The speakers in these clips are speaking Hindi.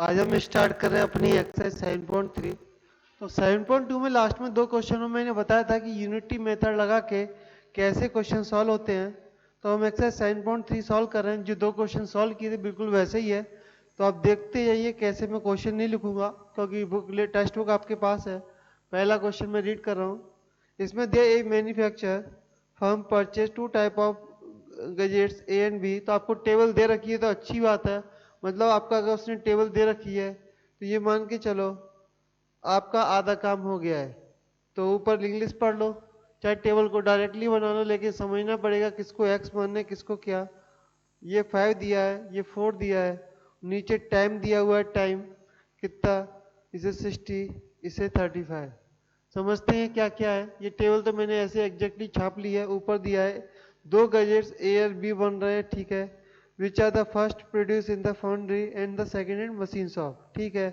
आज हम स्टार्ट कर रहे हैं अपनी एक्सरसाइज 7.3। तो 7.2 में लास्ट में दो क्वेश्चनों में मैंने बताया था कि यूनिटी मेथड लगा के कैसे क्वेश्चन सॉल्व होते हैं। तो हम एक्सरसाइज 7.3 सॉल्व कर रहे हैं। जो दो क्वेश्चन सॉल्व किए थे बिल्कुल वैसे ही है। तो आप देखते जाइए कैसे मैं क्वेश्चन नहीं लिखूंगा क्योंकि बुक टेक्स्ट बुक आपके पास है। पहला क्वेश्चन मैं रीड कर रहा हूँ। इसमें दे a manufacture firm purchase two type of gadgets A and B. तो आपको टेबल दे रखी है तो अच्छी बात है। मतलब आपका अगर उसने टेबल दे रखी है तो ये मान के चलो आपका आधा काम हो गया है। तो ऊपर इंग्लिश पढ़ लो, चाहे टेबल को डायरेक्टली बना लो, लेकिन समझना पड़ेगा किसको एक्स मानना है किसको क्या। ये 5 दिया है, ये 4 दिया है, नीचे टाइम दिया हुआ है। टाइम कितना, इसे 60, इसे 35। समझते हैं क्या क्या है। ये टेबल तो मैंने ऐसे एग्जैक्टली छाप ली है। ऊपर दिया है दो गैजेट्स ए और बी बन रहे हैं, ठीक है। Which are the first produce in the foundry and the second in machine shop, ठीक है,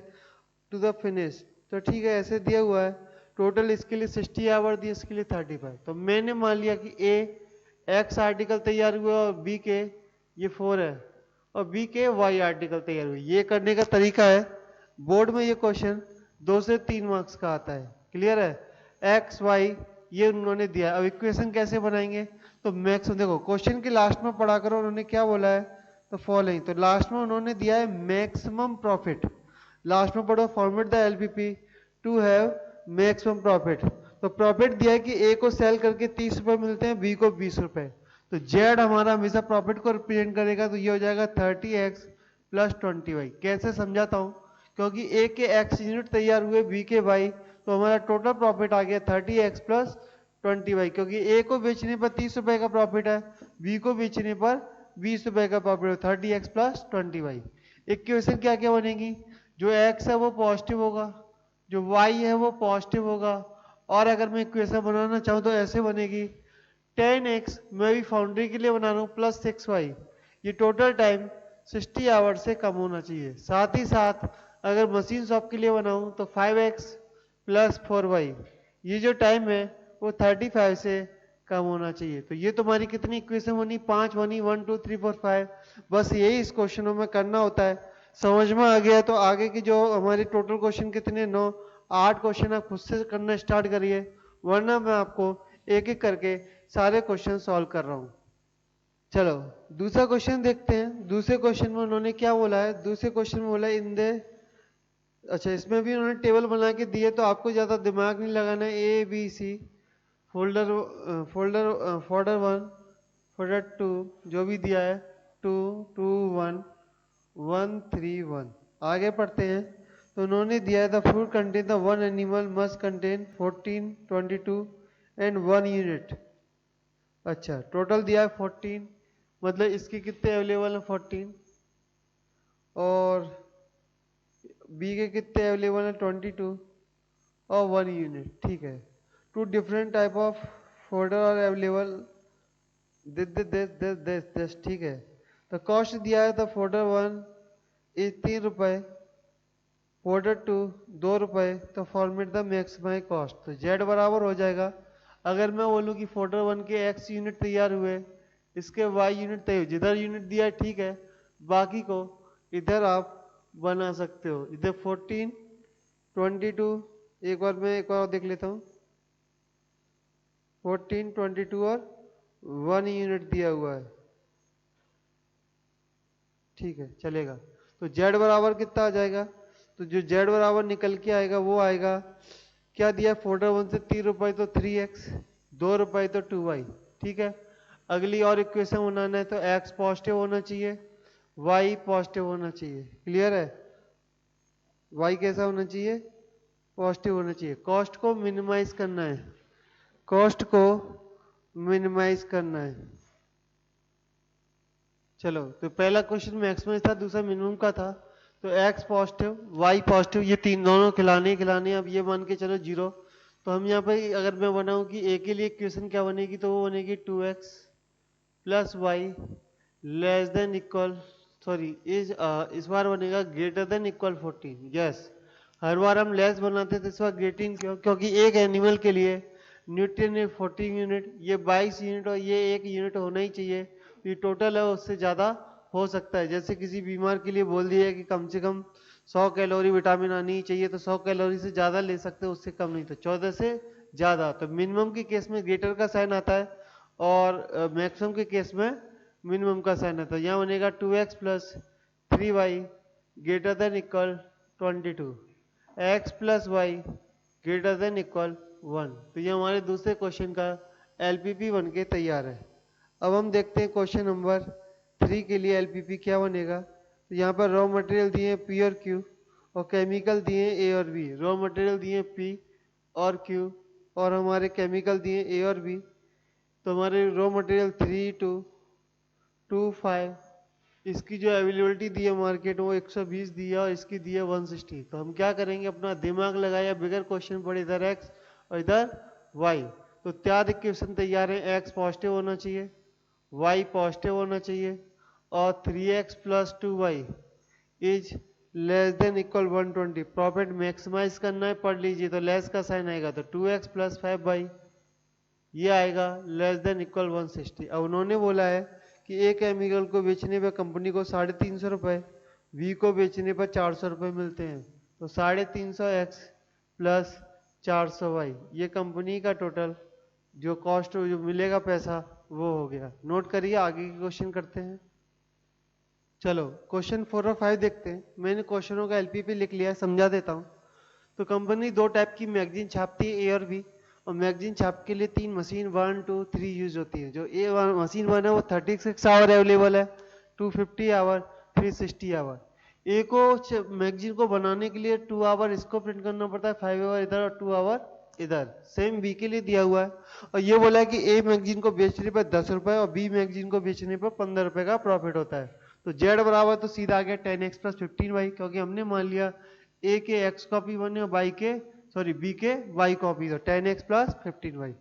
टू द फिनिश। तो ठीक है, ऐसे दिया हुआ है। टोटल इसके लिए 60 आवर दिए, इसके लिए 35। तो मैंने मान लिया कि ए एक्स आर्टिकल तैयार हुआ और बी के ये 4 है और बी के वाई आर्टिकल तैयार हुए। ये करने का तरीका है। बोर्ड में ये क्वेश्चन 2 से 3 मार्क्स का आता है। क्लियर है। एक्स वाई ये उन्होंने दिया। अब इक्वेशन कैसे बनाएंगे, तो मैक्स देखो क्वेश्चन के लास्ट में पढ़ा करो उन्होंने क्या बोला है। तो फॉलोइंग, तो लास्ट में उन्होंने दिया है मैक्सिमम प्रॉफिट। लास्ट में पढ़ो format the LPP to have maximum profit. तो प्रॉफिट दिया है कि ए को सेल करके 30 रुपए मिलते हैं, बी को 20 रुपए। तो जेड हमारा हमेशा प्रॉफिट को रिप्रेजेंट करेगा। तो ये हो जाएगा 30x प्लस 20y। कैसे समझाता हूं, क्योंकि ए के एक्स यूनिट तैयार हुए, बी के वाई, तो हमारा टोटल प्रॉफिट आ गया 30x प्लस 20y। क्योंकि ए को बेचने पर 30 रुपए का प्रॉफिट है, बी को बेचने पर 20 रुपए का प्रॉफिट है, 30x प्लस 20y। इक्वेशन क्या क्या बनेगी, जो x है वो पॉजिटिव होगा, जो y है वो पॉजिटिव होगा। और अगर मैं इक्वेशन बनाना चाहूँ तो ऐसे बनेगी 10x मैं भी फाउंड्री के लिए बना रहा हूँ प्लस 6y। ये टोटल टाइम 60 आवर से कम होना चाहिए। साथ ही साथ अगर मशीन शॉप के लिए बनाऊं तो 5x प्लस 4y। ये जो टाइम है वो 35 से कम होना चाहिए। तो ये तुम्हारी कितनी इक्वेशन बनी, 5 बनी, 1 2 3 4 5। बस यही इस क्वेश्चनों में करना होता है। समझ में आ गया तो आगे की जो हमारे टोटल क्वेश्चन कितने, 9 8 क्वेश्चन आप खुद से करना स्टार्ट करिए, वरना मैं आपको एक एक करके सारे क्वेश्चन सॉल्व कर रहा हूं। चलो दूसरा क्वेश्चन देखते हैं। दूसरे क्वेश्चन में उन्होंने क्या बोला है, दूसरे क्वेश्चन में बोला है इन दे, अच्छा इसमें भी उन्होंने टेबल बना के दिए तो आपको ज्यादा दिमाग नहीं लगाना है। A B C folder folder 1 folder 2 जो भी दिया है 2 2 1 1 3 1। आगे पढ़ते हैं। तो उन्होंने दिया है the food contain the one animal must contain 14 22 and 1 unit. अच्छा टोटल दिया है 14, मतलब इसके कितने अवेलेबल है 14, और बी के कितने अवेलेबल है 22 और 1 यूनिट, ठीक है। Two different type of folder are available this, ठीक है। तो कॉस्ट दिया है तो फोल्डर 1 इज 3 रुपए, फोल्डर 2 2 रुपए। तो फॉर्मेट द मैक्सिमाइज कॉस्ट, तो जेड बराबर हो जाएगा। अगर मैं बोलूँ कि फोल्डर 1 के एक्स यूनिट तैयार हुए, इसके वाई यूनिट तैयार, जिधर यूनिट दिया है ठीक है, बाकी को इधर आप बना सकते हो। इधर 14 22, एक बार मैं एक बार देख लेता हूँ, 14 22 और 1 यूनिट दिया हुआ है, ठीक है चलेगा। तो जेड बराबर कितना आ जाएगा, तो जो जेड बराबर निकल के आएगा वो आएगा, क्या दिया फोल्डर 1 से 3 रुपए तो 3x, 2 रुपए तो 2y, ठीक है। अगली और इक्वेशन बनाना है तो x पॉजिटिव होना चाहिए, y पॉजिटिव होना चाहिए। क्लियर है। y कैसा होना चाहिए, पॉजिटिव होना चाहिए। कॉस्ट को मिनिमाइज करना है, कॉस्ट को मिनिमाइज करना है। चलो तो पहला क्वेश्चन मैक्सिमम था, दूसरा मिनिमम का था। तो x पॉजिटिव y पॉजिटिव, ये तीन दोनों खिलाने। अब ये मान के चलो 0। तो हम यहाँ पे अगर मैं बनाऊं कि a के लिए इक्वेशन क्या बनेगी, तो वो बनेगी 2x plus y less than equal, sorry is, इस बार बनेगा ग्रेटर देन इक्वल 14। यस, हर बार हम लेस बनाते थे, इस बार ग्रेटिंग क्यों, क्योंकि एक एनिमल के लिए न्यूट्रिएंट है 14 यूनिट, ये 22 यूनिट और ये 1 यूनिट होना ही चाहिए। ये टोटल है, उससे ज़्यादा हो सकता है। जैसे किसी बीमार के लिए बोल दिया कि कम से कम 100 कैलोरी विटामिन आनी ही चाहिए, तो 100 कैलोरी से ज़्यादा ले सकते हो, उससे कम नहीं, तो 14 से ज़्यादा। तो मिनिमम के केस में ग्रेटर का साइन आता है और मैक्सिमम के केस में मिनिमम का साइन आता है। यहाँ बनेगा 2x plus 3y greater than equal 22, x plus y greater than equal 1। तो ये हमारे दूसरे क्वेश्चन का एलपीपी बन के तैयार है। अब हम देखते हैं क्वेश्चन नंबर 3 के लिए एलपीपी क्या बनेगा। तो यहाँ पर रॉ मटेरियल दिए पी और क्यू और केमिकल दिए ए और बी। रॉ मटेरियल दिए पी और क्यू और हमारे केमिकल दिए ए और बी। तो हमारे रॉ मटेरियल 3, 2, 2, 5, इसकी जो अवेलेबिलिटी दी है मार्केट वो 120 दी है और इसकी दी है 160। तो हम क्या करेंगे, अपना दिमाग लगाया, बिगर क्वेश्चन पढ़े, इधर x और इधर y। तो त्याग इक्वेशन तैयार है, x पॉजिटिव होना चाहिए, y पॉजिटिव होना चाहिए और 3x plus 2y is less than equal 120। Profit maximize करना है, पढ़ लीजिए। तो लेस का साइन आएगा तो 2x प्लस 5y ये आएगा लेस देन इक्वल 160। अब उन्होंने बोला है कि एक केमिकल को बेचने पर कंपनी को 350 रुपये, बी को बेचने पर 400 रुपये मिलते हैं। तो 350x प्लस 400y ये कंपनी का टोटल जो कॉस्ट जो मिलेगा पैसा वो हो गया। नोट करिए, आगे की क्वेश्चन करते हैं। चलो क्वेश्चन 4 और 5 देखते हैं। मैंने क्वेश्चनों का एलपीपी लिख लिया है, समझा देता हूँ। तो कंपनी दो टाइप की मैगजीन छापती है, ए और बी। और मैगजीन छाप के लिए 3 मशीन 1, 2, 3 यूज होती है। जो ए मशीन 1 है वो 36 आवर अवेलेबल है, 250 आवर, 360 आवर। ए को मैगजीन को बनाने के लिए 2 आवर इसको प्रिंट करना पड़ता है, 5 आवर इधर और 2 आवर इधर। सेम बी के लिए दिया हुआ है और ये बोला है कि ए मैगजीन को बेचने पर 10 रुपए और बी मैगजीन को बेचने पर 15 रुपए का प्रॉफिट होता है। तो जेड बराबर तो सीधा आ गया 10x प्लस 15y, क्योंकि हमने मान लिया ए के x कॉपी बने और बाई के बी के y कॉपी, तो 10x प्लस 15y।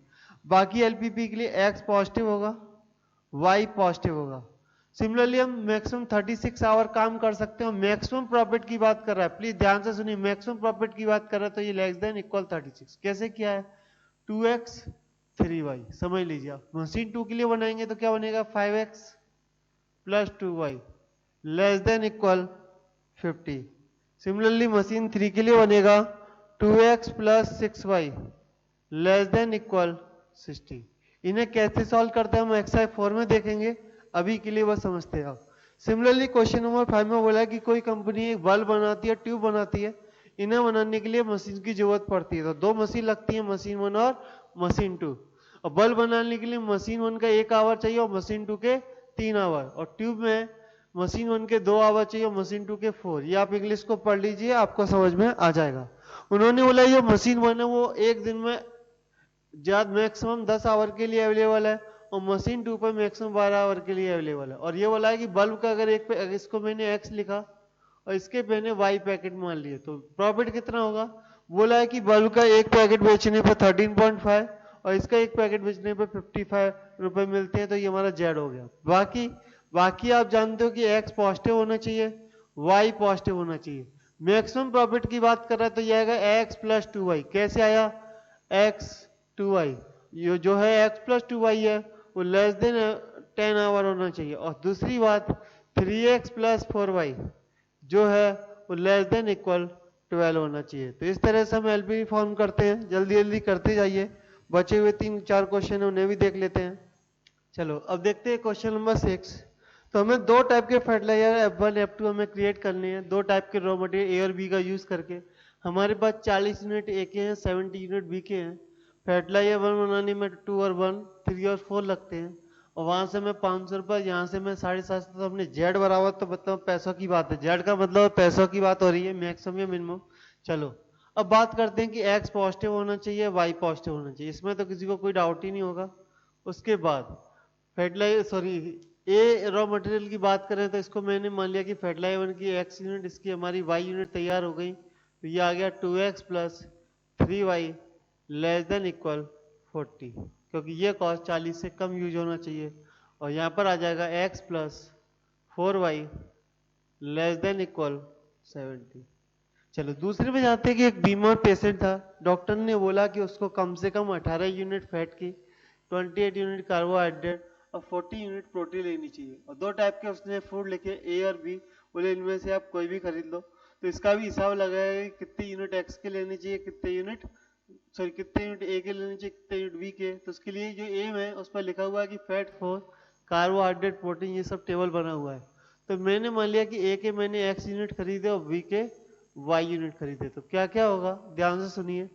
बाकी एलपीपी के लिए x पॉजिटिव होगा, y पॉजिटिव होगा। सिमिलरली हम मैक्सिमम 36 आवर काम कर सकते हैं। मैक्सिमम प्रॉफिट की बात कर रहा है, प्लीज ध्यान से सुनिए, मैक्सिमम प्रॉफिट की बात कर रहा है। तो ये लेस देन इक्वल 36 कैसे किया है, 2x 3y समझ लीजिए आप। मशीन 2 के लिए बनाएंगे तो क्या बनेगा, 5x plus 2y less than equal 50। Similarly machine 3 के लिए बनेगा 2x plus 6y less than equal 60। इन्हें कैसे सॉल्व करते हैं हम एक्सरसाइज 4 में देखेंगे, अभी के लिए बस समझते हैं। सिमिलरली क्वेश्चन नंबर 5 में बोला है कि कोई कंपनी एक बल्ब बनाती है, ट्यूब बनाती है। इन्हें बनाने के लिए मशीन की जरूरत पड़ती है, तो 2 मशीन लगती है, मशीन 1 और मशीन 2। और बल्ब बनाने के लिए मशीन 1 का 1 आवर चाहिए और मशीन 2 के 3 आवर। और ट्यूब में मशीन 1 के 2 आवर चाहिए और मशीन 2 के 4। ये आप इंग्लिश को पढ़ लीजिए, आपको समझ में आ जाएगा। उन्होंने बोला ये मशीन 1 है वो एक दिन में ज्यादा मैक्सिमम 10 आवर के लिए अवेलेबल है और मशीन 2 पर मैक्सिमम 12 आवर के लिए अवेलेबल है। और ये बोला है कि बल्ब का अगर एक पे इसको मैंने x लिखा और इसके मैंने y पैकेट मान लिए तो प्रॉफिट कितना होगा। बोला है कि बल्ब का एक पैकेट बेचने पर 13.5 और इसका एक पैकेट बेचने पर 55 रुपए मिलते हैं। तो ये हमारा जेड हो गया। बाकी आप जानते हो कि x पॉजिटिव होना चाहिए, y पॉजिटिव होना चाहिए। मैक्सिमम प्रॉफिट की बात कर रहा है तो यह आएगा x प्लस 2y। कैसे आया, x 2y, ये जो है x प्लस 2y है वो लेस देन 10 आवर होना चाहिए। और दूसरी बात 3x प्लस 4y जो है वो लेस देन इक्वल 12 होना चाहिए। तो इस तरह से हम एलपी फॉर्म करते हैं, जल्दी जल्दी करते जाइए। बचे हुए 3-4 क्वेश्चन है उन्हें भी देख लेते हैं। चलो अब देखते हैं क्वेश्चन नंबर 6। तो हमें दो टाइप के फर्टिलाइजर F1 F2 हमें क्रिएट करने हैं, दो टाइप के रॉ मटेरियल ए और बी का यूज करके। हमारे पास 40 यूनिट ए के हैं, 70 यूनिट बी के हैं। फर्टिलाइजर 1 बनाने में 2 और 1, 3 और 4 लगते हैं। और वहां से मैं 500 रुपये, यहाँ से मैं 750। तो अपने जेड बराबर, तो मतलब पैसों की बात है, जेड का मतलब पैसों की बात हो रही है, मैक्सिमम या मिनिमम। चलो अब बात करते हैं कि एक्स पॉजिटिव होना चाहिए, वाई पॉजिटिव होना चाहिए, इसमें तो किसी को कोई डाउट ही नहीं होगा। उसके बाद ए रॉ मटेरियल की बात करें तो इसको मैंने मान लिया कि फर्टिलाइजर की एक्स यूनिट, इसकी हमारी वाई यूनिट तैयार हो गई। तो ये आ गया 2x plus 3y less than equal 40, क्योंकि ये कॉस्ट 40 से कम यूज होना चाहिए। और यहाँ पर आ जाएगा x plus 4y less than equal 70। चलो दूसरे में जाते हैं कि एक बीमार पेशेंट था। डॉक्टर ने बोला कि उसको कम से कम 18 यूनिट फैट की, 28 यूनिट कार्बोहाइड्रेट और 40 यूनिट प्रोटीन लेनी चाहिए। और दो टाइप के उसने फूड लिखे, ए और बी। बोले इनमें से आप कोई भी खरीद लो। तो इसका भी हिसाब लगाया कि कितने यूनिट एक्स के लेने चाहिए, कितने यूनिट कितने यूनिट ए के लेने चाहिए, कितने यूनिट बी के। तो उसके लिए जो एम है उस पर लिखा हुआ है कि फैट 4, कार्बोहाइड्रेट, प्रोटीन, ये सब टेबल बना हुआ है। तो मैंने मान लिया कि ए के मैंने एक्स यूनिट खरीदे और बी के वाई यूनिट खरीदे। तो क्या क्या होगा, ध्यान से सुनिए।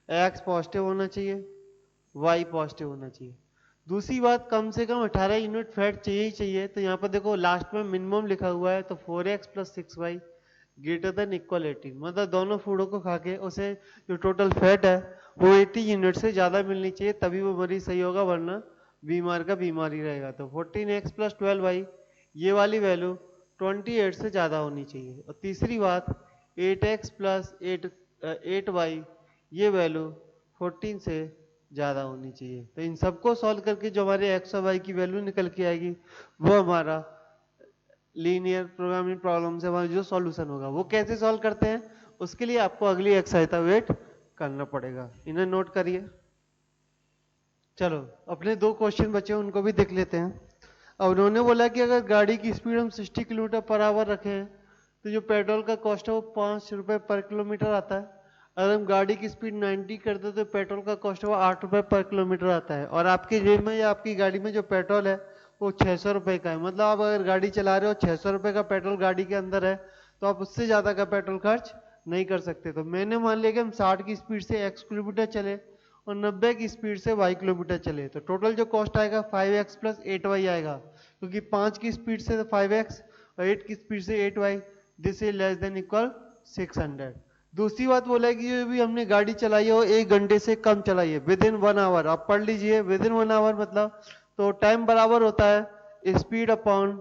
एक्स पॉजिटिव होना चाहिए, वाई पॉजिटिव होना चाहिए। दूसरी बात, कम से कम 18 यूनिट फैट चाहिए ही चाहिए। तो यहाँ पर देखो लास्ट में मिनिमम लिखा हुआ है, तो 4x + 6y greater than equal 18, मतलब दोनों फूडों को खा के उसे जो टोटल फैट है वो 80 यूनिट से ज्यादा मिलनी चाहिए, तभी वो मरीज सही होगा, वरना बीमार का बीमार ही रहेगा। तो 14x + 12y ये वाली वैल्यू 28 से ज्यादा होनी चाहिए। और तीसरी बात, 8x + 8y ये वैल्यू 14 से ज्यादा होनी चाहिए। तो इन सबको सॉल्व करके जो हमारे एक्स और वाई की वैल्यू निकल के आएगी वो हमारा लीनियर प्रोग्रामिंग प्रॉब्लम से हमारा जो सॉल्यूशन होगा। वो कैसे सॉल्व करते हैं उसके लिए आपको अगली एक्सरसाइज वेट करना पड़ेगा, इन्हें नोट करिए। चलो अपने 2 क्वेश्चन बचे उनको भी देख लेते हैं। अब उन्होंने बोला कि अगर गाड़ी की स्पीड हम 60 किलोमीटर/आवर रखें तो जो पेट्रोल का कॉस्ट है वो 5 रुपए पर किलोमीटर आता है। अगर हम गाड़ी की स्पीड 90 कर दे तो पेट्रोल का कॉस्ट है वो 8 रुपए पर किलोमीटर आता है। और आपकी जेब में या आपकी गाड़ी में जो पेट्रोल है वो 600 रुपए का है। मतलब आप अगर गाड़ी चला रहे हो 600 रुपए का पेट्रोल गाड़ी के अंदर है तो आप उससे ज्यादा का पेट्रोल खर्च नहीं कर सकते। तो मैंने मान लिया कि हम 60 की स्पीड से x किलोमीटर चले और 90 की स्पीड से y किलोमीटर चले, तो टोटल जो कॉस्ट आएगा 5x + 8y आएगा, क्योंकि 5 की स्पीड से 5x और 8 की स्पीड से 8y, this is less than equal 600। दूसरी बात बोला है कि जो भी हमने गाड़ी चलाई है वो 1 घंटे से कम चलाई है, विद इन 1 आवर। आप पढ़ लीजिए, विद इन 1 आवर मतलब तो टाइम बराबर होता है speed upon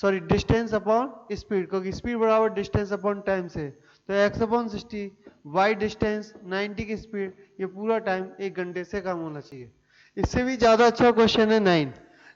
distance upon speed, क्योंकि स्पीड बराबर डिस्टेंस अपॉन टाइम से। तो x/60, y डिस्टेंस, 90 की स्पीड, ये पूरा टाइम 1 घंटे से कम होना चाहिए। इससे भी ज्यादा अच्छा क्वेश्चन है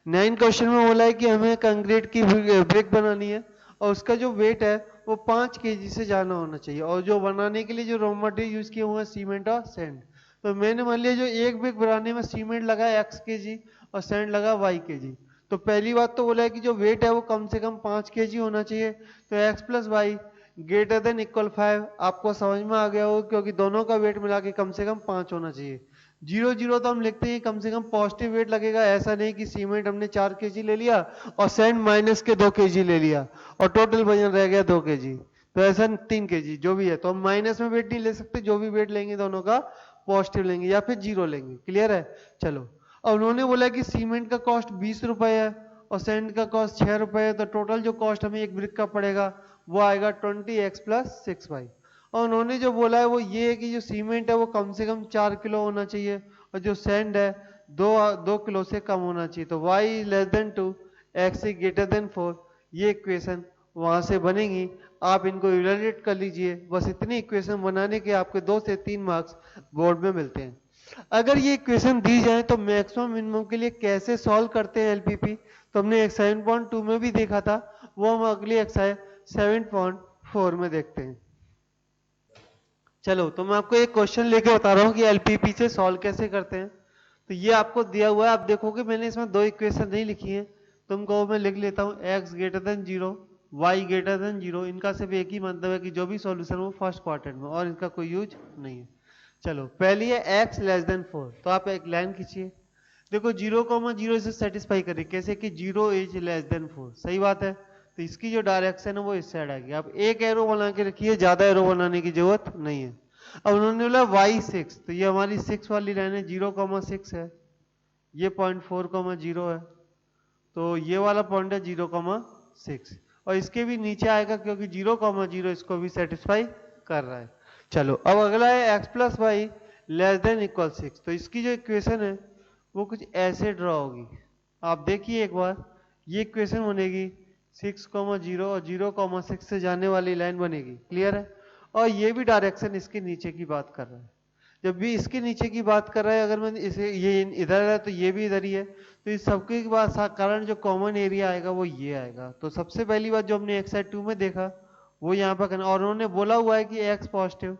9 क्वेश्चन में बोला है कि हमें कंक्रीट की ब्रिक बनानी है और उसका जो वेट है वो 5 kg से ज्यादा होना चाहिए। और जो बनाने के लिए जो रॉ मटेरियल यूज किए हुए हैं सीमेंट और सैंड। तो मैंने मान लिया जो एक ब्रिक बनाने में सीमेंट लगा x kg और सैंड लगा y kg। तो पहली बात तो बोला है कि जो वेट है वो कम से कम 5 kg होना चाहिए। तो x + y greater than equal 5 आपको समझ में आ गया हो, क्योंकि दोनों का वेट मिला के कम से कम 5 होना चाहिए। 0 0 तो हम लिखते हैं कम से कम पॉजिटिव वेट लगेगा, ऐसा नहीं कि सीमेंट हमने 4 kg ले लिया और सैंड माइनस के 2 kg ले लिया और टोटल वजन रह गया 2 kg। तो ऐसा 3 kg जो भी है, तो हम माइनस में वेट नहीं ले सकते, जो भी वेट लेंगे दोनों का पॉजिटिव लेंगे या फिर 0 लेंगे। क्लियर है? चलो अब उन्होंने बोला कि सीमेंट का कॉस्ट 20 रुपए है और सैंड का कॉस्ट 6 रुपए है। तो टोटल जो कॉस्ट हमें एक ब्रिक का पड़ेगा वो आएगा 20x + 6y। और उन्होंने जो बोला है वो ये है कि जो सीमेंट है वो कम से कम 4 किलो होना चाहिए और जो सैंड है 2 किलो से कम होना चाहिए। तो y < 2 x > 4 ये इक्वेशन वहां से बनेगी। आप इनको इवैल्यूएट कर लीजिए। बस इतनी इक्वेशन बनाने के आपके 2 से 3 मार्क्स बोर्ड में मिलते हैं। अगर ये इक्वेशन दी जाए तो मैक्सिमम मिनिमम के लिए कैसे सॉल्व करते हैं एलपीपी, तो हमने 7.2 में भी देखा था, वो हम अगली एक्सरसाइज 7.4 में देखते हैं। चलो तो मैं आपको एक क्वेश्चन लेके बता रहा हूँ कि एलपीपी से सॉल्व कैसे करते हैं। तो ये आपको दिया हुआ है, आप देखोगे मैंने इसमें 2 इक्वेशन नहीं लिखी है, तुमको मैं लिख लेता हूँ x > 0 y > 0। इनका सिर्फ एक ही मतलब है कि जो भी सॉल्यूशन हो फर्स्ट क्वाड्रेंट में, और इनका कोई यूज नहीं है। चलो पहली है x < 4, तो आप एक लाइन खींचिए। देखो 0,0 इसे सेटिस्फाई करिए, कैसे कि 0 इज < 4, सही बात है। तो इसकी जो डायरेक्शन है वो इस साइड आएगी। आप एक एरो बना के रखिए, ज्यादा एरो बनाने की जरूरत नहीं है। अब उन्होंने बोला y6, तो ये हमारी 6 वाली लाइन है, 0,6 है, ये 0.4,0 है, तो ये वाला पॉइंट है 0,6 और इसके भी नीचे आएगा क्योंकि 0,0 इसको भी सेटिस्फाई कर रहा है। चलो अब अगला है x + y < 6। तो इसकी जो इक्वेशन है वो कुछ ऐसे ड्रॉ होगी। आप देखिए एक बार, ये इक्वेशन बनेगी 6,0 और 0,6 से जाने वाली लाइन बनेगी। क्लियर है? और ये भी डायरेक्शन इसके नीचे की बात कर रहा है। जब भी इसके नीचे की बात कर रहा है, अगर मैं इसे ये इधर है तो ये भी इधर ही है, तो इस सबके बात कारण जो कॉमन एरिया आएगा वो ये आएगा। तो सबसे पहली बात जो हमने एक्सरसाइज 2 में देखा वो यहाँ पर करना, और उन्होंने बोला हुआ है कि x पॉजिटिव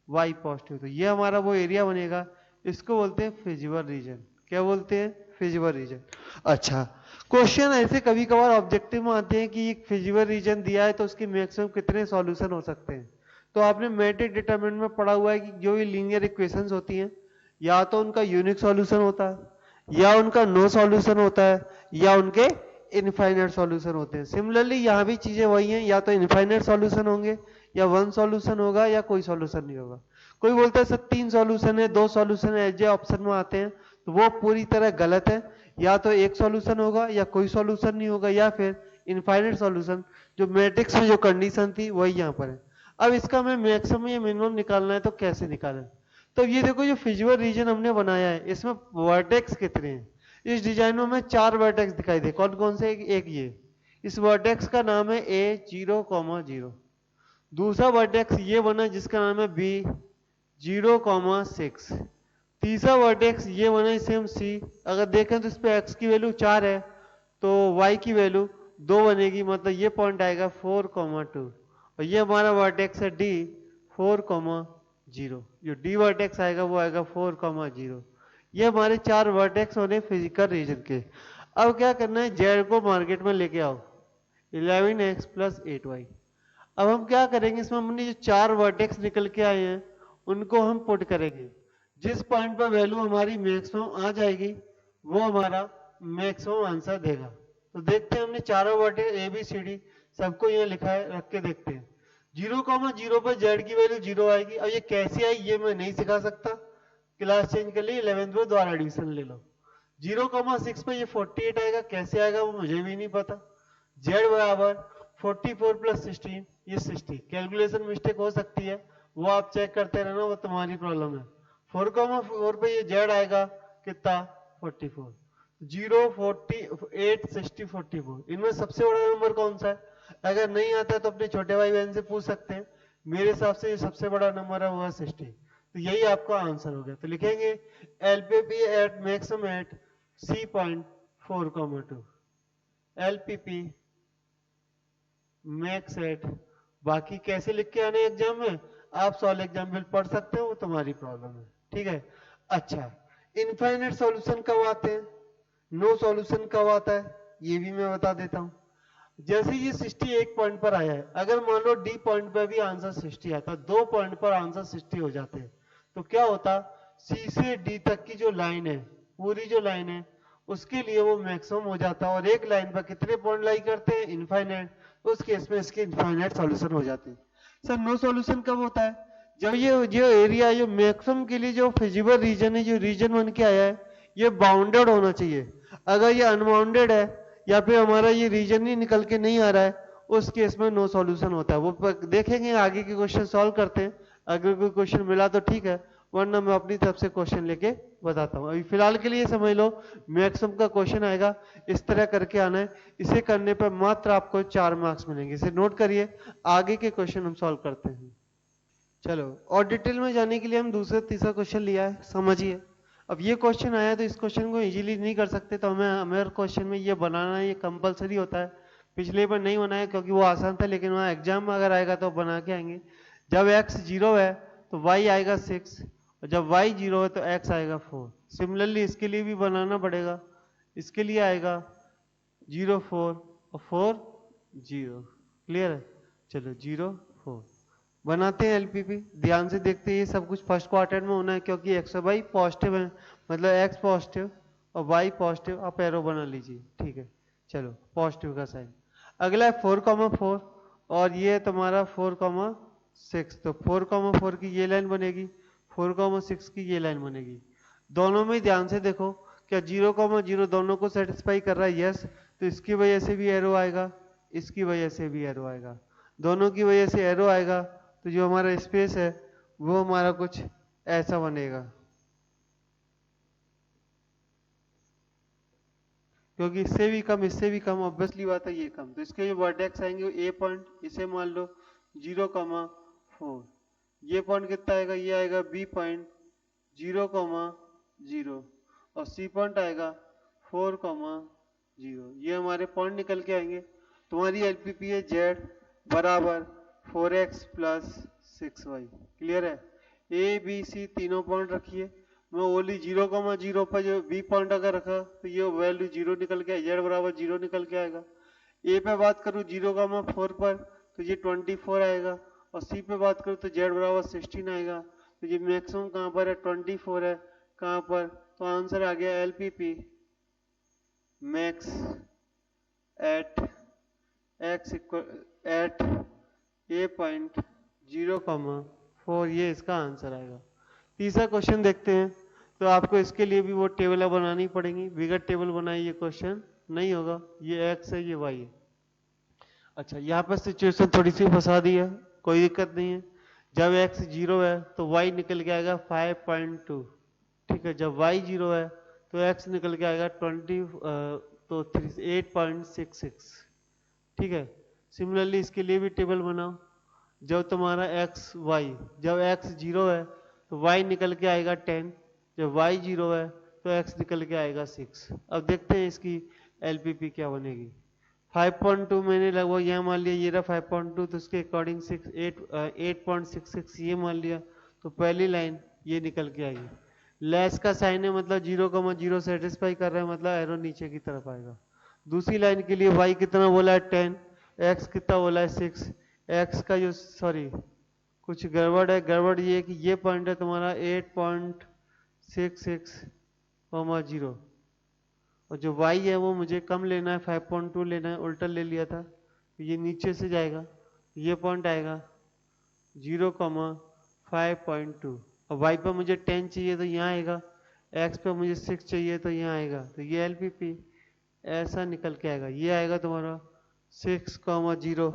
y पॉजिटिव, तो ये हमारा वो एरिया बनेगा। इसको बोलते हैं फिजिबल रीजन। क्या बोलते हैं? Feasible region. अच्छा, क्वेश्चन ऐसे कभी कभार ऑब्जेक्टिव में आते हैं कि एक फिजिबल रीजन दिया है तो उसके मैक्सिमम कितने सॉल्यूशन हो सकते हैं। तो आपने मैट्रिक डिटरमिनेंट में पढ़ा हुआ है कि जो ये लीनियर इक्वेशंस होती हैं या तो उनका यूनिक सॉल्यूशन होता है या उनका नो सॉल्यूशन होता है या उनके इनफाइनाइट सॉल्यूशन होते हैं। सिमिलरली यहाँ भी चीजें वही हैं, या तो इनफाइनाइट सॉल्यूशन होंगे या वन सॉल्यूशन होगा या कोई सॉल्यूशन नहीं होगा। कोई बोलता है सर 3 सॉल्यूशन है, 2 सॉल्यूशन है, ऐसे ऑप्शन में आते हैं, तो वो पूरी तरह गलत है। या तो एक सॉल्यूशन होगा या कोई सॉल्यूशन नहीं होगा या फिर इनफाइनाइट सॉल्यूशन। जो मैट्रिक्स में जो कंडीशन थी वही यहाँ पर है। अब इसका हमें मैक्सिमम या मिनिमम निकालना है तो कैसे निकालें। तो ये देखो जो फिजिबल रीजन हमने बनाया है इसमें वर्टेक्स कितने हैं। इस डिजाइन में हमें 4 वर्टेक्स दिखाई दे। कौन कौन से? एक ये, इस वर्टेक्स का नाम है A0,0। दूसरा वर्टेक्स ये बना जिसका नाम है B0,6। तीसरा वर्टेक्स ये बना इसे हम C। अगर देखें तो इस पे x की वैल्यू 4 है तो y की वैल्यू 2 बनेगी, मतलब ये पॉइंट आएगा 4,2। और ये हमारा वर्टेक्स है D 4,0। जो D वर्टेक्स आएगा वो आएगा 4,0। ये हमारे 4 वर्टेक्स होने फिजिकल रीजन के। अब क्या करना है, Z को मार्केट में लेके आओ 11x प्लस 8y। अब हम क्या करेंगे, इसमें हमने जो 4 वर्टेक्स निकल के आए हैं उनको हम पुट करेंगे। जिस पॉइंट पर वैल्यू हमारी मैक्सिमम आ जाएगी वो हमारा मैक्सिमम आंसर देगा। तो देखते हैं, हमने चारों वर्टेक्स ABCD सबको यहाँ लिखा है, रख के देखते हैं। 0,0 पर Z की वैल्यू 0 आएगी। अब ये कैसे आई ये मैं नहीं सिखा सकता, क्लास चेंज कर ली 11th में दोबारा एडिशन ले लो। 0,6 पर ये 48 आएगा, कैसे आएगा वो मुझे भी नहीं पता। Z बराबर 44 प्लस 16, ये 60। कैलकुलेशन मिस्टेक हो सकती है, वो आप चेक करते रहना, वो तुम्हारी प्रॉब्लम है। 4,4 पे ये Z आएगा कितना 44। 0, 48, 60, 44, इनमें सबसे बड़ा नंबर कौन सा है? अगर नहीं आता है तो अपने छोटे भाई बहन से पूछ सकते हैं। मेरे हिसाब से ये सबसे बड़ा नंबर है वो है 60। तो यही आपका आंसर हो गया। तो लिखेंगे LPP at maximum at C.4,2 LPP max at. बाकी कैसे लिख के आने एग्जाम में आप सॉल्व एग्जाम्पल पढ़ सकते हो, वो तुम्हारी प्रॉब्लम है, ठीक है। अच्छा, इनफाइनाइट सॉल्यूशन कब आते हैं, नो सॉल्यूशन कब आता है, ये भी मैं बता देता हूं। जैसे ये 60 एक पॉइंट पर आया है, अगर मान लो D पॉइंट पर भी आंसर 60 आता, 2 पॉइंट पर आंसर 60 हो जाते हैं, तो क्या होता, C से D तक की जो लाइन है, पूरी जो लाइन है उसके लिए वो मैक्सिमम हो जाता है। और एक लाइन पर कितने पॉइंट लाई करते हैं, इनफाइनाइट। उस केस में इसके इनफाइनाइट सॉल्यूशन हो जाते हैं। सर नो सॉल्यूशन कब होता है, जब ये जो एरिया जो मैक्सिमम के लिए जो फिजिबल रीजन है, जो रीजन बन के आया है, ये बाउंडेड होना चाहिए। अगर ये अनबाउंडेड है या फिर हमारा ये रीजन ही निकल के नहीं आ रहा है, उस केस में नो सॉल्यूशन होता है। वो देखेंगे आगे के क्वेश्चन सॉल्व करते हैं, अगर कोई क्वेश्चन मिला तो ठीक है, वरना मैं अपनी तरफ से क्वेश्चन लेके बताता हूँ। अभी फिलहाल के लिए समझ लो मैक्सिमम का क्वेश्चन आएगा, इस तरह करके आना है। इसे करने पर मात्र आपको 4 मार्क्स मिलेंगे, इसे नोट करिए। आगे के क्वेश्चन हम सॉल्व करते हैं। चलो, और डिटेल में जाने के लिए हम दूसरा तीसरा क्वेश्चन लिया है, समझिए। अब ये क्वेश्चन आया तो इस क्वेश्चन को इजीली नहीं कर सकते, तो हमें हमारे क्वेश्चन में ये बनाना ये कंपलसरी होता है। पिछले बार नहीं बनाया क्योंकि वो आसान था, लेकिन वहाँ एग्जाम में अगर आएगा तो बना के आएंगे। जब x 0 है तो y आएगा 6, और जब y 0 है तो x आएगा 4। सिमिलरली इसके लिए भी बनाना पड़ेगा। इसके लिए आएगा 0 4 और 4 0। क्लियर है? चलो 0 4 बनाते हैं एलपीपी। ध्यान से देखते हैं, ये सब कुछ फर्स्ट क्वार्टर में होना है क्योंकि एक्स और वाई पॉजिटिव है, मतलब एक्स पॉजिटिव और वाई पॉजिटिव। आप एरो बना लीजिए, ठीक है। चलो पॉजिटिव का साइन। अगला है 4,4 और ये तुम्हारा 4,6। तो 4,4 की ये लाइन बनेगी, 4,6 की ये लाइन बनेगी। दोनों में ध्यान से देखो, क्या 0,0 दोनों को सेटिस्फाई कर रहा है? यस। तो इसकी वजह से भी एरो आएगा, इसकी वजह से भी एरो आएगा, दोनों की वजह से एरो आएगा। तो जो हमारा स्पेस है वो हमारा कुछ ऐसा बनेगा, क्योंकि इससे भी कम ऑब्वियसली बात है ये कम। तो इसके जो वर्टेक्स आएंगे ए पॉइंट, इसे मान लो 0,4। ये पॉइंट कितना आएगा, ये आएगा बी पॉइंट 0,0 और सी पॉइंट आएगा 4,0। ये हमारे पॉइंट निकल के आएंगे। तुम्हारी एलपीपी है जेड बराबर 4x प्लस 6y। क्लियर है? ए बी सी तीनों पॉइंट रखिए। मैं ओनली 0,0 पर जो बी पॉइंट अगर रखा तो ये वैल्यू 0 निकल के जेड बराबर 0 निकल के आएगा। ए पे बात करूँ 0,4 पर तो ये 24 आएगा, और सी पे बात करूँ तो जेड बराबर 16 आएगा। तो ये मैक्सिमम कहाँ पर है, 24 है। कहाँ पर, तो आंसर आ गया LPP max at x at A.0,4, ये इसका आंसर आएगा। तीसरा क्वेश्चन देखते हैं। तो आपको इसके लिए भी वो टेबल बनानी पड़ेंगी, बिगर टेबल बनाई ये क्वेश्चन नहीं होगा। ये एक्स है, ये वाई है। अच्छा, यहाँ पर सिचुएशन थोड़ी सी फंसा दी है, कोई दिक्कत नहीं है। जब x 0 है तो y निकल के आएगा 5.2, ठीक है। जब y 0 है तो x निकल के आएगा 8.66, ठीक है। सिमिलरली इसके लिए भी टेबल बनाओ। जब तुम्हारा जब x 0 है तो y निकल के आएगा 10, जब y 0 है तो x निकल के आएगा 6। अब देखते हैं इसकी LPP क्या बनेगी। 5.2 मैंने लगभग यहाँ मान लिया, ये रहा 5.2, तो उसके अकॉर्डिंग 8.66 ये मान लिया। तो पहली लाइन ये निकल के आएगी। लेस का साइन है मतलब 0,0 सेटिस्फाई कर रहा है, मतलब एरो नीचे की तरफ आएगा। दूसरी लाइन के लिए y कितना बोला है 10, x कितना बोला है 6। x का जो कुछ गड़बड़ है, गड़बड़ ये है कि ये पॉइंट है तुम्हारा 8.66,0, और जो y है वो मुझे कम लेना है, 5.2 लेना है, उल्टा ले लिया था। तो ये नीचे से जाएगा, ये पॉइंट आएगा 0,5.2, और y पर मुझे 10 चाहिए तो यहाँ आएगा, x पे मुझे 6 चाहिए तो यहाँ आएगा। तो ये LPP ऐसा निकल के आएगा। ये आएगा तुम्हारा 6,0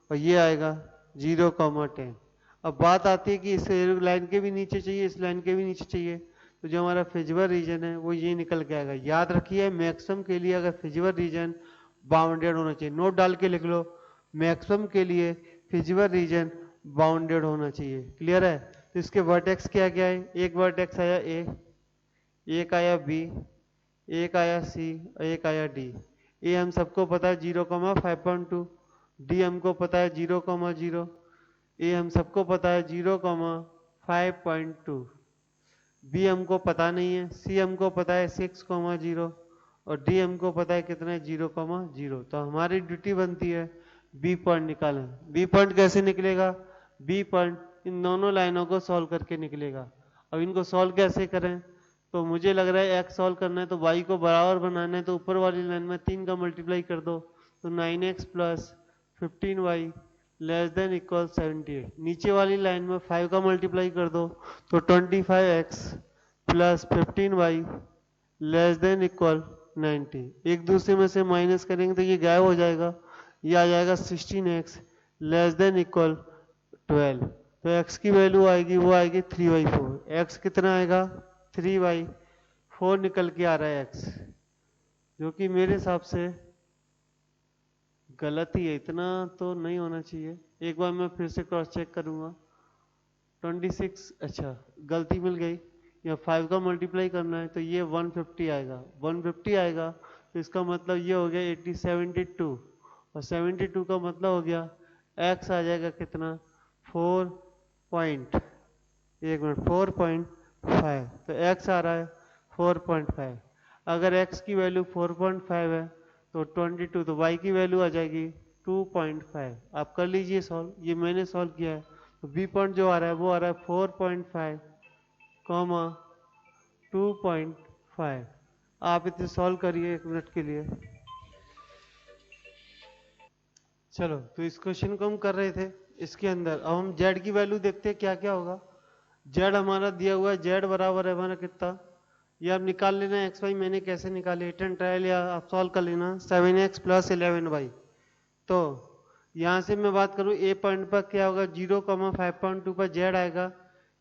और ये आएगा 0,10। अब बात आती है कि इस लाइन के भी नीचे चाहिए, इस लाइन के भी नीचे चाहिए, तो जो हमारा फिजिबल रीजन है वो ये निकल के आएगा। याद रखिए मैक्सिमम के लिए अगर फिजिबल रीजन बाउंडेड होना चाहिए, नोट डाल के लिख लो, मैक्सिमम के लिए फिजिबल रीजन बाउंडेड होना चाहिए। क्लियर है। तो इसके वर्टेक्स क्या क्या है, एक वर्टेक्स आया ए, एक आया बी, एक आया सी और एक आया डी। ए हम सबको पता है 0,5.2, डी हमको पता है 0,0, ए हम सबको पता है 0,5.2, बी हमको पता नहीं है, सी हमको पता है 6,0 और डी हमको पता है कितना है 0,0। तो हमारी ड्यूटी बनती है बी पॉइंट निकालें। बी पॉइंट कैसे निकलेगा, बी पॉइंट इन दोनों लाइनों को सॉल्व करके निकलेगा। अब इनको सॉल्व कैसे करें, तो मुझे लग रहा है एक्स सॉल्व करना है तो वाई को बराबर बनाना है, तो ऊपर वाली लाइन में 3 का मल्टीप्लाई कर दो तो 9x plus 15y less than equal 78। नीचे वाली लाइन में 5 का मल्टीप्लाई कर दो तो 25x plus 15y less than equal 90। एक दूसरे में से माइनस करेंगे तो ये गायब हो जाएगा, ये आ जाएगा 16x लेस देन इक्वल 12। तो x की वैल्यू आएगी, वो आएगी 3/4। x कितना आएगा 3/4 निकल के आ रहा है x, जो कि मेरे हिसाब से गलत ही है, इतना तो नहीं होना चाहिए। एक बार मैं फिर से क्रॉस चेक करूंगा। 26, अच्छा गलती मिल गई, या 5 का मल्टीप्लाई करना है तो ये 150 आएगा, 150 आएगा तो इसका मतलब ये हो गया 72, और 72 का मतलब हो गया x आ जाएगा कितना 4.5। तो x आ रहा है 4.5। अगर x की वैल्यू 4.5 है तो 22, तो y की वैल्यू आ जाएगी 2.5। आप कर लीजिए सॉल्व, ये मैंने सॉल्व किया है। तो बी पॉइंट जो आ रहा है वो आ रहा है 4.5, 2.5। आप इसे सॉल्व करिए 1 मिनट के लिए। चलो, तो इस क्वेश्चन को हम कर रहे थे, इसके अंदर अब हम z की वैल्यू देखते हैं क्या क्या होगा। z हमारा दिया हुआ है, z बराबर है हमारा कितना, ये आप निकाल लेना एक्स वाई। मैंने कैसे निकाले, हिट एंड ट्रायल, या आप सॉल्व कर लेना 7x प्लस 11y। तो यहाँ से मैं बात करूँ ए पॉइंट पर क्या होगा, 0,5.2 पर z आएगा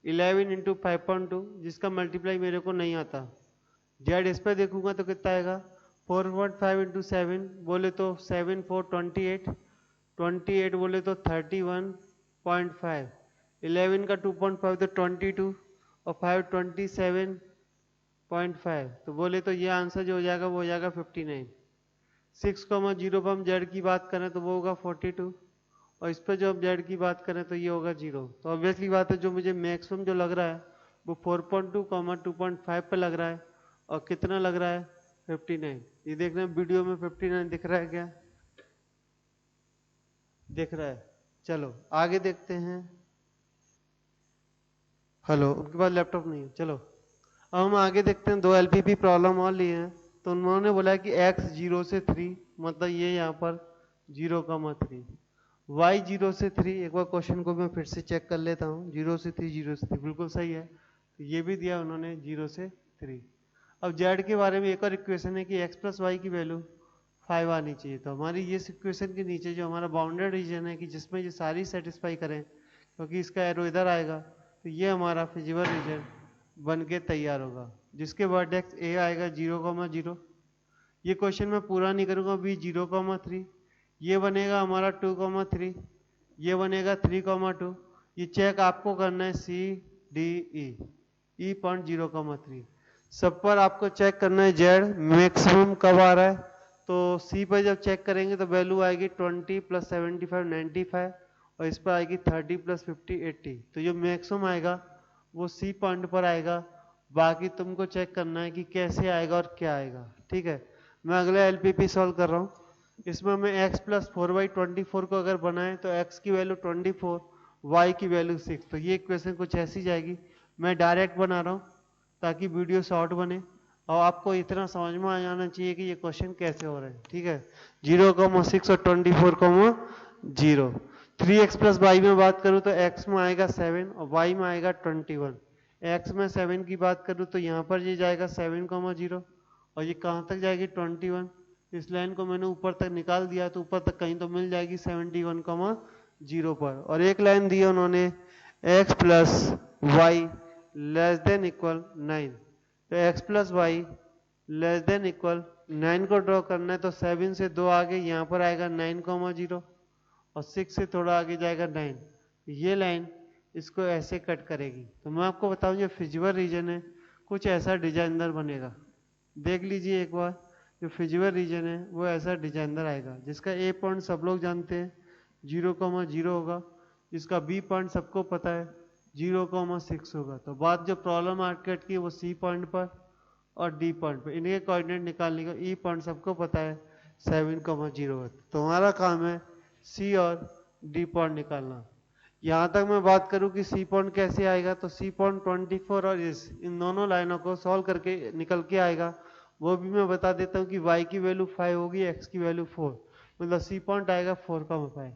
11 इंटू 5.2, जिसका मल्टीप्लाई मेरे को नहीं आता। z इस पर देखूंगा तो कितना आएगा 4.5 इंटू 7 बोले तो 7 4 28, 28 बोले तो 31.5, 11 का 2.5 तो 22 और 5 27.5, तो बोले तो ये आंसर जो हो जाएगा वो हो जाएगा 59। 6,0 पर हम जेड की बात करें तो वो होगा 42, और इस पर जो हम जेड की बात करें तो ये होगा 0। तो ऑब्वियसली बात है जो मुझे मैक्सिमम जो लग रहा है वो 4.2 2.5 पे लग रहा है और कितना लग रहा है 59। ये देख रहे हैं वीडियो में 59 दिख रहा है क्या? दिख रहा है। चलो आगे देखते हैं। हेलो, उनके पास लैपटॉप नहीं है। चलो अब हम आगे देखते हैं। 2 एलपीपी प्रॉब्लम और लिए हैं। तो उन्होंने बोला कि x 0 से 3 मतलब ये यहाँ पर 0,3, y 0 से 3, एक बार क्वेश्चन को मैं फिर से चेक कर लेता हूँ। 0 से 3 0 से 3 बिल्कुल सही है। तो ये भी दिया उन्होंने 0 से 3। अब z के बारे में एक और इक्वेशन है कि x प्लस वाई की वैल्यू 5 आनी चाहिए। तो हमारी ये इक्वेशन के नीचे जो हमारा बाउंडेड रीजन है कि जिसमें ये सारी सेटिस्फाई करें, क्योंकि इसका एरो इधर आएगा, तो ये हमारा फिजिबल रीजन बन के तैयार होगा, जिसके वर्टेक्स ए आएगा 0,0। ये क्वेश्चन मैं पूरा नहीं करूंगा। बी 0,3, ये बनेगा हमारा 2,3, ये बनेगा 3,2। ये चेक आपको करना है सी डी ई पॉइंट 0,3 सब पर आपको चेक करना है। जेड मैक्सिमम कब आ रहा है, तो सी पर जब चेक करेंगे तो वैल्यू आएगी 20 प्लस 75 95 और इस पर आएगी 30 प्लस 50 80। तो जो मैक्सिमम आएगा वो सी पॉइंट पर आएगा। बाकी तुमको चेक करना है कि कैसे आएगा और क्या आएगा। ठीक है, मैं अगला एलपीपी सॉल्व कर रहा हूँ। इसमें मैं x प्लस 4/24 को अगर बनाए तो x की वैल्यू 24, y की वैल्यू 6। तो ये इक्वेशन कुछ ऐसी जाएगी। मैं डायरेक्ट बना रहा हूँ ताकि वीडियो शॉर्ट बने और आपको इतना समझ में आ जाना चाहिए कि ये क्वेश्चन कैसे हो रहे हैं। ठीक है, 0,6 और 24,0। 3x प्लस वाई में बात करूँ तो x में आएगा 7 और y में आएगा 21। x में 7 की बात करूँ तो यहाँ पर ये जाएगा 7,0 और ये कहाँ तक जाएगी 21। इस लाइन को मैंने ऊपर तक निकाल दिया तो ऊपर तक कहीं तो मिल जाएगी 71,0 पर। और एक लाइन दी उन्होंने x plus y less than equal 9। तो x plus y less than equal 9 को ड्रॉ करना है तो 7 से 2 आगे यहाँ पर आएगा 9,0 और 6 से थोड़ा आगे जाएगा 9। ये लाइन इसको ऐसे कट करेगी। तो मैं आपको बताऊं जो फिजिबल रीजन है कुछ ऐसा डिजाइनर बनेगा। देख लीजिए एक बार, जो फिजिबल रीजन है वो ऐसा डिजाइनर आएगा जिसका ए पॉइंट सब लोग जानते हैं 0,0 होगा, जिसका बी पॉइंट सबको पता है 0,6 होगा। तो बात जो प्रॉब्लम मार्केट की वो सी पॉइंट पर और डी पॉइंट पर इनके कोऑर्डिनेट निकालने का। ई पॉइंट सबको पता है 7,0। तो हमारा काम है सी और डी पॉइंट निकालना। यहाँ तक मैं बात करूँ कि सी पॉइंट कैसे आएगा, तो सी पॉइंट 24 और इन दोनों लाइनों को सॉल्व करके निकल के आएगा। वो भी मैं बता देता हूँ कि y की वैल्यू 5 होगी, x की वैल्यू 4, मतलब सी पॉइंट आएगा 4,5।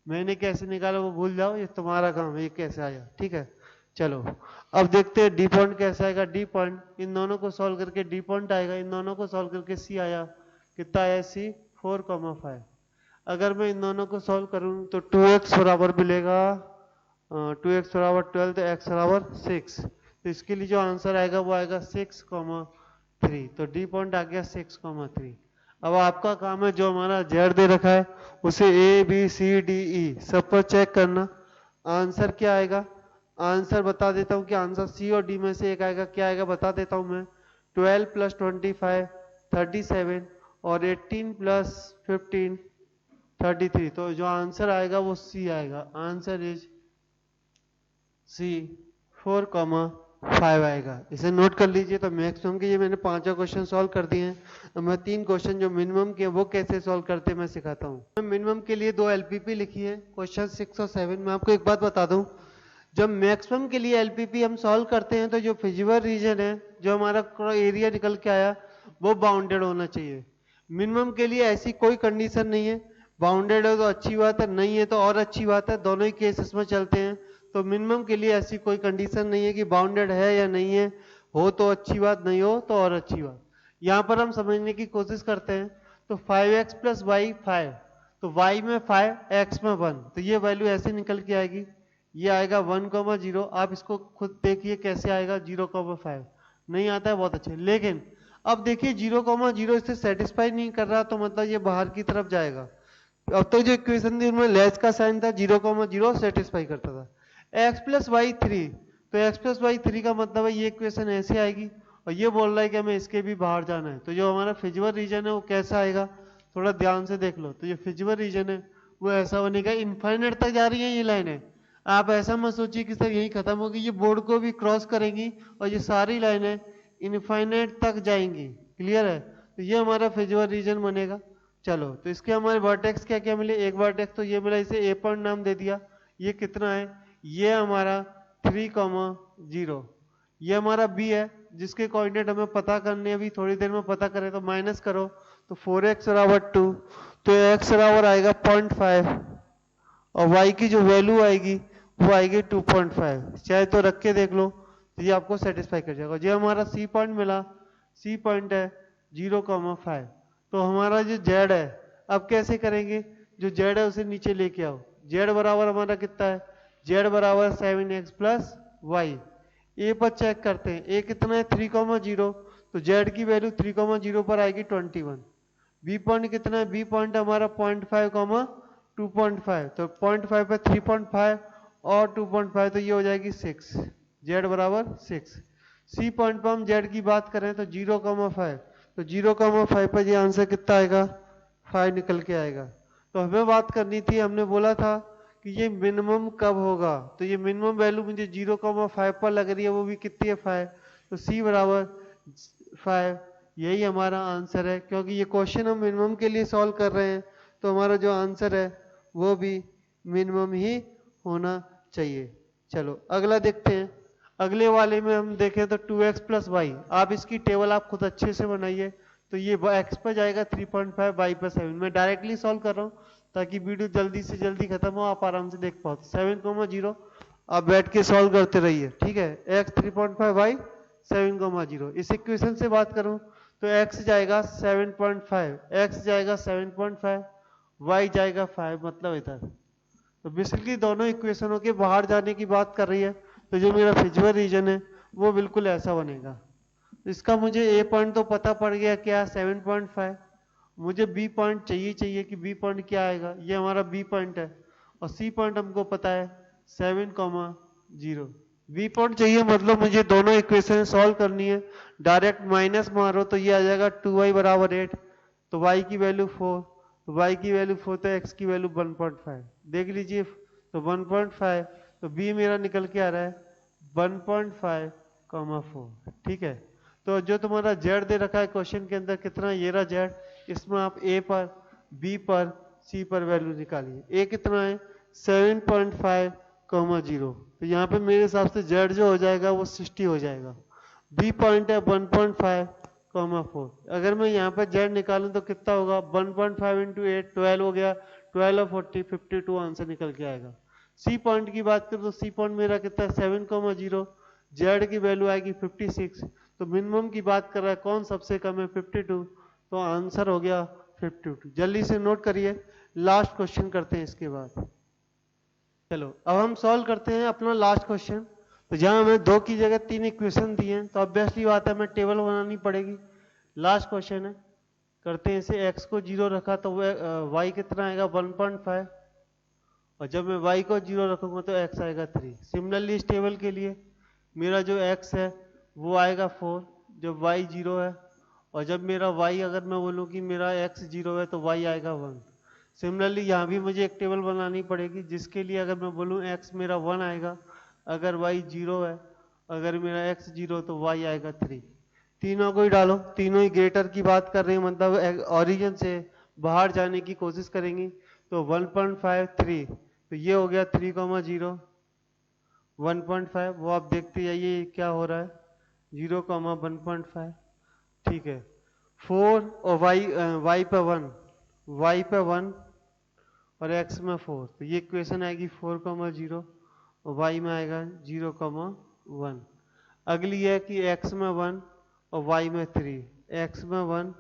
मैंने कैसे निकाला वो भूल जाओ, ये तुम्हारा काम है ये कैसे आया। ठीक है, चलो अब देखते हैं डी पॉइंट कैसे आएगा। डी पॉइंट इन दोनों को सॉल्व करके डी पॉइंट आएगा, इन दोनों को सॉल्व करके सी आया। कितना आया सी 4,5। अगर मैं इन दोनों को सॉल्व करूं तो 2x बराबर मिलेगा 2x बराबर 12 तो x बराबर 6। तो इसके लिए जो आंसर आएगा वो आएगा 6,3। तो डी पॉइंट आ गया 6,3। अब आपका काम है जो हमारा जेड दे रखा है उसे ए बी सी डी ई सब पर चेक करना। आंसर क्या आएगा, आंसर बता देता हूँ कि आंसर सी और डी में से एक आएगा। क्या आएगा बता देता हूँ मैं, 12 प्लस 25 37 और 18 प्लस 15 33। तो जो आंसर आएगा वो सी आएगा। आंसर इज सी 4,5 आएगा। इसे नोट कर लीजिए। तो मैक्सिमम के ये मैंने 5 क्वेश्चन सॉल्व कर दिए हैं। तो मैं 3 क्वेश्चन जो मिनिमम के वो कैसे सॉल्व करते हैं मैं सिखाता हूँ। मिनिमम के लिए 2 एलपीपी लिखी है, क्वेश्चन 6 और 7। मैं आपको एक बात बता दूं, जब मैक्सिमम के लिए एलपीपी हम सॉल्व करते हैं तो जो फिजिबल रीजन है जो हमारा एरिया निकल के आया वो बाउंडेड होना चाहिए। मिनिमम के लिए ऐसी कोई कंडीशन नहीं है। बाउंडेड है तो अच्छी बात है, नहीं है तो और अच्छी बात है, दोनों ही केसेस में चलते हैं। तो मिनिमम के लिए ऐसी कोई कंडीशन नहीं है कि बाउंडेड है या नहीं है, हो तो अच्छी बात, नहीं हो तो और अच्छी बात। यहाँ पर हम समझने की कोशिश करते हैं। तो 5x प्लस वाई 5, तो y में 5 x में 1, तो ये वैल्यू ऐसे निकल के आएगी। ये आएगा 1,0। आप इसको खुद देखिए कैसे आएगा 0,5। नहीं आता है, बहुत अच्छे। लेकिन अब देखिए 0,0 इससे सेटिस्फाई नहीं कर रहा, तो मतलब ये बाहर की तरफ जाएगा। अब तो जो इक्वेशन थी उनमें लेस का साइन था, 0,0 सेटिस्फाई करता था। x प्लस वाई 3, तो x प्लस वाई 3 का मतलब है ये इक्वेशन ऐसे आएगी और ये बोल रहा है कि हमें इसके भी बाहर जाना है। तो जो हमारा फिजिबल रीजन है वो कैसा आएगा, थोड़ा ध्यान से देख लो। तो ये फिजिबल रीजन है वो ऐसा बनेगा, इनफाइनाइट तक जा रही है ये लाइन है। आप ऐसा मत सोचिए कि सर यही खत्म होगी, ये बोर्ड को भी क्रॉस करेंगी और ये सारी लाइनें इनफाइनाइट तक जाएंगी। क्लियर है? तो ये हमारा फिजिबल रीजन बनेगा। चलो, तो इसके हमारे वर्टेक्स क्या क्या मिले? एक वर्टेक्स तो ये मिला, इसे ए पॉइंट नाम दे दिया। ये कितना है? ये हमारा 3,0। ये हमारा बी है जिसके कोऑर्डिनेट हमें पता करने, अभी थोड़ी देर में पता करें। तो माइनस करो तो 4x बराबर 2, तो x बराबर आएगा 0.5 और y की जो वैल्यू आएगी वो आएगी 2.5। चाहे तो रख के देख लो, तो ये आपको सेटिस्फाई कर जाएगा। जो हमारा सी पॉइंट मिला, सी पॉइंट है 0,5। तो हमारा जो z है, अब कैसे करेंगे? जो z है उसे नीचे लेके आओ। z बराबर हमारा कितना है? z बराबर 7x प्लस वाई। ए पर चेक करते हैं, ए कितना है? 3,0। तो z की वैल्यू 3,0 पर आएगी 21। बी पॉइंट कितना है? बी पॉइंट हमारा 0.5, 2.5। तो 0.5 पे 3.5 और 2.5, तो ये हो जाएगी 6। z बराबर 6। सी पॉइंट पर हम z की बात करें तो 0,5। तो 0,5 पर ये आंसर कितना आएगा? 5 निकल के आएगा। तो हमें बात करनी थी, हमने बोला था कि ये मिनिमम कब होगा। तो ये मिनिमम वैल्यू मुझे 0,5 पर लग रही है, वो भी कितनी है? 5। तो सी बराबर 5, यही हमारा आंसर है। क्योंकि ये क्वेश्चन हम मिनिमम के लिए सॉल्व कर रहे हैं, तो हमारा जो आंसर है वो भी मिनिमम ही होना चाहिए। चलो अगला देखते हैं। अगले वाले में हम देखें तो 2x प्लस वाई। आप इसकी टेबल आप खुद अच्छे से बनाइए। तो ये x पर जाएगा 3.5, y पर 7। मैं डायरेक्टली सॉल्व कर रहा हूँ ताकि वीडियो जल्दी से जल्दी खत्म हो, आप आराम से देख पाओ। 7,0 आप बैठ के सॉल्व करते रहिए, ठीक है? x 3.5, y 7,0। इस इक्वेशन से बात करूं तो x जाएगा 7.5, x जाएगा 7.5, y जाएगा 5, मतलब इधर। तो बेसिकली दोनों इक्वेशनों के बाहर जाने की बात कर रही है। तो जो मेरा फिजिबल रीजन है वो बिल्कुल ऐसा बनेगा। तो इसका मुझे ए पॉइंट तो पता पड़ गया, क्या? 7.5। मुझे बी पॉइंट चाहिए कि बी पॉइंट क्या आएगा। ये हमारा बी पॉइंट है और सी पॉइंट हमको पता है 7,0। बी पॉइंट चाहिए, मतलब मुझे दोनों इक्वेशन सॉल्व करनी है। डायरेक्ट माइनस मारो तो ये आ जाएगा 2y बराबर 8। तो y की वैल्यू 4, तो y की वैल्यू 4, तो x की वैल्यू 1.5। देख लीजिए, तो 1.5, तो b मेरा निकल के आ रहा है 1.5, 4। ठीक है? तो जो तुम्हारा z दे रखा है क्वेश्चन के अंदर कितना, ये रहा z। इसमें आप a पर, b पर, c पर वैल्यू निकालिए। a कितना है? 7.5, 0। तो यहाँ पे मेरे हिसाब से z जो हो जाएगा वो 60 हो जाएगा। b पॉइंट है 1.5, 4। अगर मैं यहाँ पे z निकालूं तो कितना होगा? 1.5 इंटू 8, 12 हो गया। 12 और 40, 52 आंसर निकल के आएगा। सी पॉइंट की बात करें तो सी पॉइंट मेरा कितना है? 7,0। z की वैल्यू आएगी 56। तो मिनिमम की बात कर रहा है, कौन सबसे कम है? 52। तो आंसर हो गया 52। जल्दी से नोट करिए, लास्ट क्वेश्चन करते हैं इसके बाद। चलो अब हम सॉल्व करते हैं अपना लास्ट क्वेश्चन। तो जहां हमें 2 की जगह 3 इक्वेशन दिए हैं, तो ऑब्वियसली बात है हमें टेबल बनानी पड़ेगी। लास्ट क्वेश्चन है, करते हैं इसे। x को 0 रखा तो y कितना आएगा? 1.5। और जब मैं y को 0 रखूंगा तो x आएगा 3। सिमिलरली इस टेबल के लिए मेरा जो x है वो आएगा 4 जब y 0 है। और जब मेरा y, अगर मैं बोलूँ कि मेरा x 0 है तो y आएगा 1। सिमिलरली यहाँ भी मुझे एक टेबल बनानी पड़ेगी, जिसके लिए अगर मैं बोलूँ x मेरा 1 आएगा, अगर y 0 है, अगर मेरा x 0 तो y आएगा 3। तीनों को ही डालो, तीनों ही ग्रेटर की बात कर रहे हैं, मतलब ओरिजिन से बाहर जाने की कोशिश करेंगी। तो 1.5, 3, तो ये हो गया 3,0, 1.5। वो आप देखते जाइए क्या हो रहा है, 0,1.5। ठीक है? 4 और y पे 1, y पे 1 और x में 4। तो ये इक्वेशन आएगी 4,0 और y में आएगा 0,1। अगली है कि x में 1 और y में 3, x में 1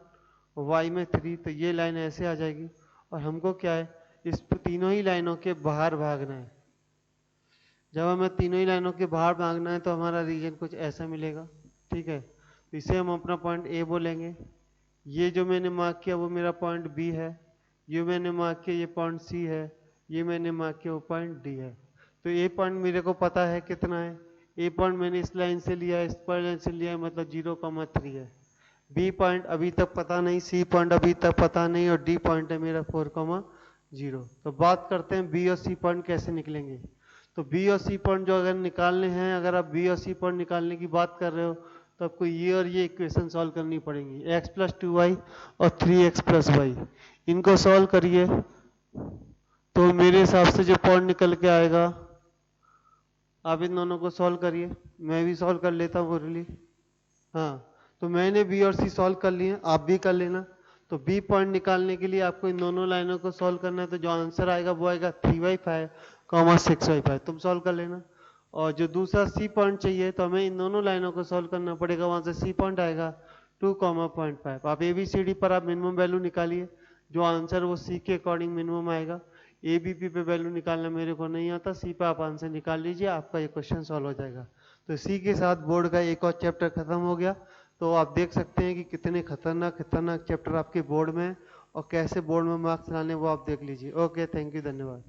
और y में 3। तो ये लाइन ऐसे आ जाएगी और हमको क्या है? इस तीनों ही लाइनों के बाहर भागना है। जब हमें तीनों ही लाइनों के बाहर भागना है तो हमारा रीजन कुछ ऐसा मिलेगा। ठीक है? तो इसे हम अपना पॉइंट ए बोलेंगे। ये जो मैंने मार्क किया वो मेरा पॉइंट बी है। ये मैंने मार्क किया ये पॉइंट सी है। ये मैंने मार्क किया वो पॉइंट डी है। तो ए पॉइंट मेरे को पता है कितना है। ए पॉइंट मैंने इस लाइन से लिया है, इस लाइन से लिया है, मतलब 0,3 है। बी पॉइंट अभी तक पता नहीं, सी पॉइंट अभी तक पता नहीं और डी पॉइंट है मेरा 4,0। तो बात करते हैं बी और सी पॉइंट कैसे निकलेंगे। तो बी और सी पॉइंट जो अगर निकालने हैं, अगर आप बी और सी पॉइंट निकालने की बात कर रहे हो तो आपको ये और ये इक्वेशन सॉल्व करनी पड़ेंगी, x प्लस 2y और 3x प्लस वाई। इनको सॉल्व करिए तो मेरे हिसाब से जो पॉइंट निकल के आएगा, आप इन दोनों को सॉल्व करिए, मैं भी सॉल्व कर लेता हूँ मुरली। हाँ, तो मैंने बी और सी सॉल्व कर लिए, आप भी कर लेना। तो बी पॉइंट निकालने के लिए आपको इन दोनों लाइनों को सॉल्व करना है, तो जो आंसर आएगा वो आएगा 3y5, 6y5, तुम सॉल्व कर लेना। और जो दूसरा सी पॉइंट चाहिए तो हमें इन दोनों लाइनों को सॉल्व करना पड़ेगा, वहां से सी पॉइंट आएगा 2,5। आप ABCD पर आप मिनिमम वैल्यू निकालिए, जो आंसर वो सी के अकॉर्डिंग मिनिमम आएगा। ABP पे वैल्यू निकालना मेरे को नहीं आता, सी पे आप आंसर निकाल लीजिए, आपका ये क्वेश्चन सॉल्व हो जाएगा। तो सी के साथ बोर्ड का एक और चैप्टर खत्म हो गया। तो आप देख सकते हैं कि कितने खतरनाक खतरनाक चैप्टर आपके बोर्ड में हैं और कैसे बोर्ड में मार्क्स लाने वो आप देख लीजिए। ओके, थैंक यू, धन्यवाद।